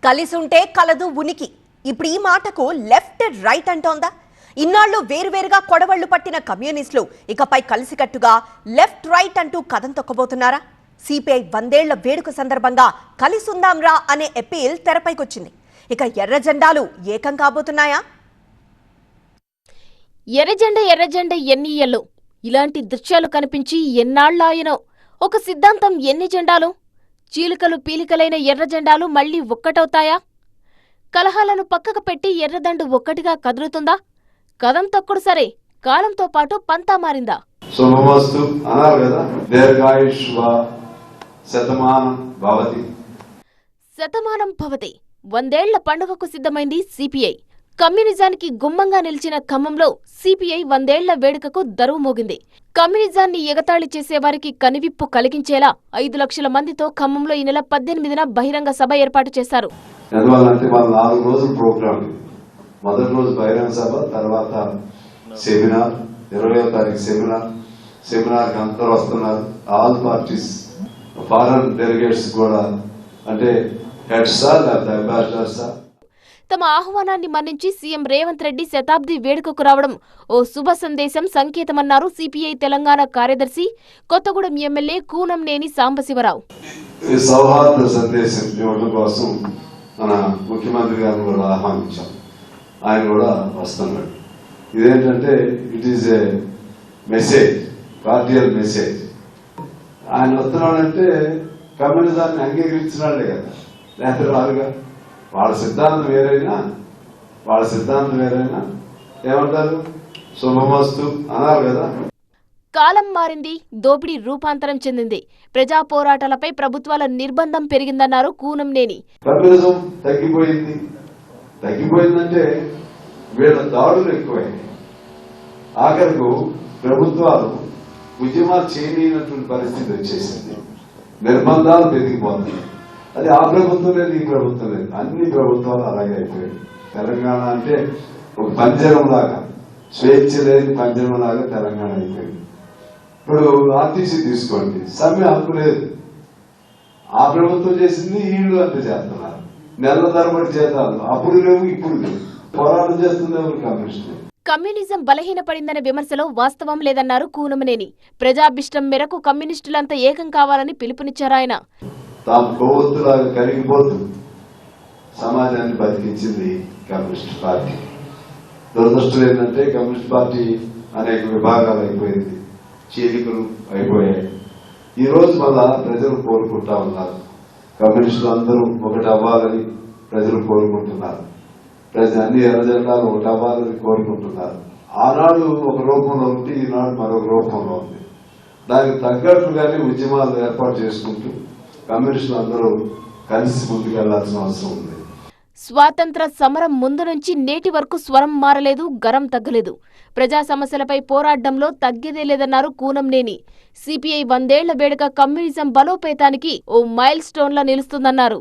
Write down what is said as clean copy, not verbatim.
కలిసుంటే కలదు ఉనికి. ఇప్పుడు ఈ మాటకు లెఫ్ట్ రైట్ అంటోందా? ఇన్నాళ్ళు వేరువేరుగా కొడవళ్లు పట్టిన కమ్యూనిస్టులు ఇకపై కలిసికట్టుగా లెఫ్ట్ రైట్ అంటూ కథం తొక్కబోతున్నారా? సిపిఐ 100 ఏళ్ల వేడుక సందర్భంగా కలిసుందాంరా అనే అపీల్ తెరపైకొచ్చింది. ఇక ఎర్ర జెండాలు ఏకం కాబోతున్నాయా? ఎర్రజెండ ఎన్నియల్లో ఇలాంటి దృశ్యాలు కనిపించి ఎన్నాళ్లాయనో. ఒక సిద్ధాంతం ఎన్ని జెండాలు? చీలికలు పీలికలైన ఎర్ర జెండాలు మళ్లీ ఒక్కటవుతాయా? కలహాలను పక్కకు పెట్టి ఎర్రదండు ఒక్కటిగా కదులుతుందా? కదం తొక్కుడు సరే, కాలంతో పాటు పంతా మారిందా? శతమానం భవతి 100 ఏళ్ల పండుగకు సిద్ధమైంది సిపిఐ. కమ్యూనిజానికి గుమ్మంగా నిలిచిన ఖమ్మంలో సిపిఐ 100 ఏళ్ల వేడుకకు దరువు మోగింది. కమ్యూనిజాన్ని ఎగతాళి చేసేవారికి కనివిప్పు కలిగించేలా 5 లక్షల మందితో ఖమ్మంలో ఈ నెల 18న బహిరంగ సభ ఏర్పాటు చేశారు. మొదటి రోజు బహిరంగ సభ, తర్వాత సెమినార్, 20వ తారీఖు సెమినార్ అందరూ వస్తున్నారు. ఆల్ పార్టీస్, ఫారెన్ డెలిగేట్స్ కూడా, అంటే హెడ్సా లేదా అంబాసిడర్సా. తమ ఆహ్వానాన్ని మన్నించి సీఎం రేవంత్ రెడ్డి శతాబ్ది వేడుకకు రావడం ఓ శుభ సందేశం, సంకేతమన్నారు సిపిఐ తెలంగాణ కార్యదర్శి కొత్తగూడెం ఎమ్మెల్యే కూనంనేని సాంబశివరావు. ఈ సౌహార్ద సందేశం ఇవ్వడం కోసం మన ముఖ్యమంత్రి గారిని కూడా ఆహ్వానించాం. ఆయన కూడా వస్తున్నాడు. ఇదేంటంటే it is a message, cordial message. ఆయన వస్తున్నాడంటే కమ్యూనిజాన్ని అంగీకరించినాడే కదా, లేకపోతే రాదుగా. వాళ్ళ సిద్ధాంతం వేరైనా ఏమంటారు, శుభమస్తు అన్నారు కదా. కాలం మారింది, దోపిడీ రూపాంతరం చెందింది, ప్రజా పోరాటాలపై ప్రభుత్వాల నిర్బంధం పెరిగిందన్నారు కూనంనేని. కమ్యూనిజం తగ్గిపోయిందంటే వీళ్ళ దాడులు ఎక్కువైంది. ఆఖరకు ప్రభుత్వాలు ఉద్యమాలు చేయలేనటువంటి పరిస్థితి వచ్చేసింది. నిర్బంధాలు పెరిగిపోతుంది. అది ఆ ప్రభుత్వం లేదు, ఈ ప్రభుత్వం లేదు, అన్ని ప్రభుత్వాలు అలాగే అయిపోయాయి. తెలంగాణ అంటే ఒక పంజరం లాగా, స్వేచ్ఛ లేని పంజరం లాగా తెలంగాణ అయిపోయింది. ఇప్పుడు ఆర్టీసీ తీసుకోండి, సమ్మె హక్కు లేదు. ఆ ప్రభుత్వం చేసింది, వీళ్ళు అంత చేస్తున్నారు. నెల తరబడి చేతాలు, అప్పుడు లేవు, ఇప్పుడు లేవు. పోరాటం చేస్తుంది ఎవరు? కమ్యూనిస్టులు. కమ్యూనిజం బలహీనపడిందనే విమర్శలో వాస్తవం లేదన్నారు కూనంనేని. ప్రజాభిష్టం మేరకు కమ్యూనిస్టులంతా ఏకం కావాలని పిలుపునిచ్చారాయన. తాము కొవ్వొత్తులాగా కరిగిపోతూ సమాజాన్ని బతికించింది కమ్యూనిస్ట్ పార్టీ. దురదృష్టం ఏంటంటే కమ్యూనిస్ట్ పార్టీ అనేక విభాగాలు అయిపోయింది, చీలికలు అయిపోయాయి. ఈ రోజు మళ్ళా ప్రజలు కోరుకుంటా ఉన్నారు. కమ్యూనిస్టులు అందరూ ఒకటి అవ్వాలని ప్రజలు కోరుకుంటున్నారు. అన్ని ఎర్రజెండాలు ఒకటి అవ్వాలని కోరుకుంటున్నారు. ఆనాడు ఒక రూపంలో ఉంటే ఈనాడు మరొక రూపంలో ఉంది. దానికి తగ్గట్లుగానే ఉద్యమాలు ఏర్పాటు చేసుకుంటూ కమ్యూనిస్టులు అందరూ కలిసి ముందుకెళ్లాల్సిన అవసరం ఉంది. స్వాతంత్ర సమరం ముందు నుంచి నేటి వరకు స్వరం మారలేదు, గరం తగ్గలేదు. ప్రజా సమస్యలపై పోరాటంలో తగ్గేదే లేదన్నారు కూనంనేని. సిపిఐ 100 ఏళ్ల వేడుక కమ్యూనిజం బలోపేతానికి ఓ మైల్ స్టోన్లా నిలుస్తుందన్నారు.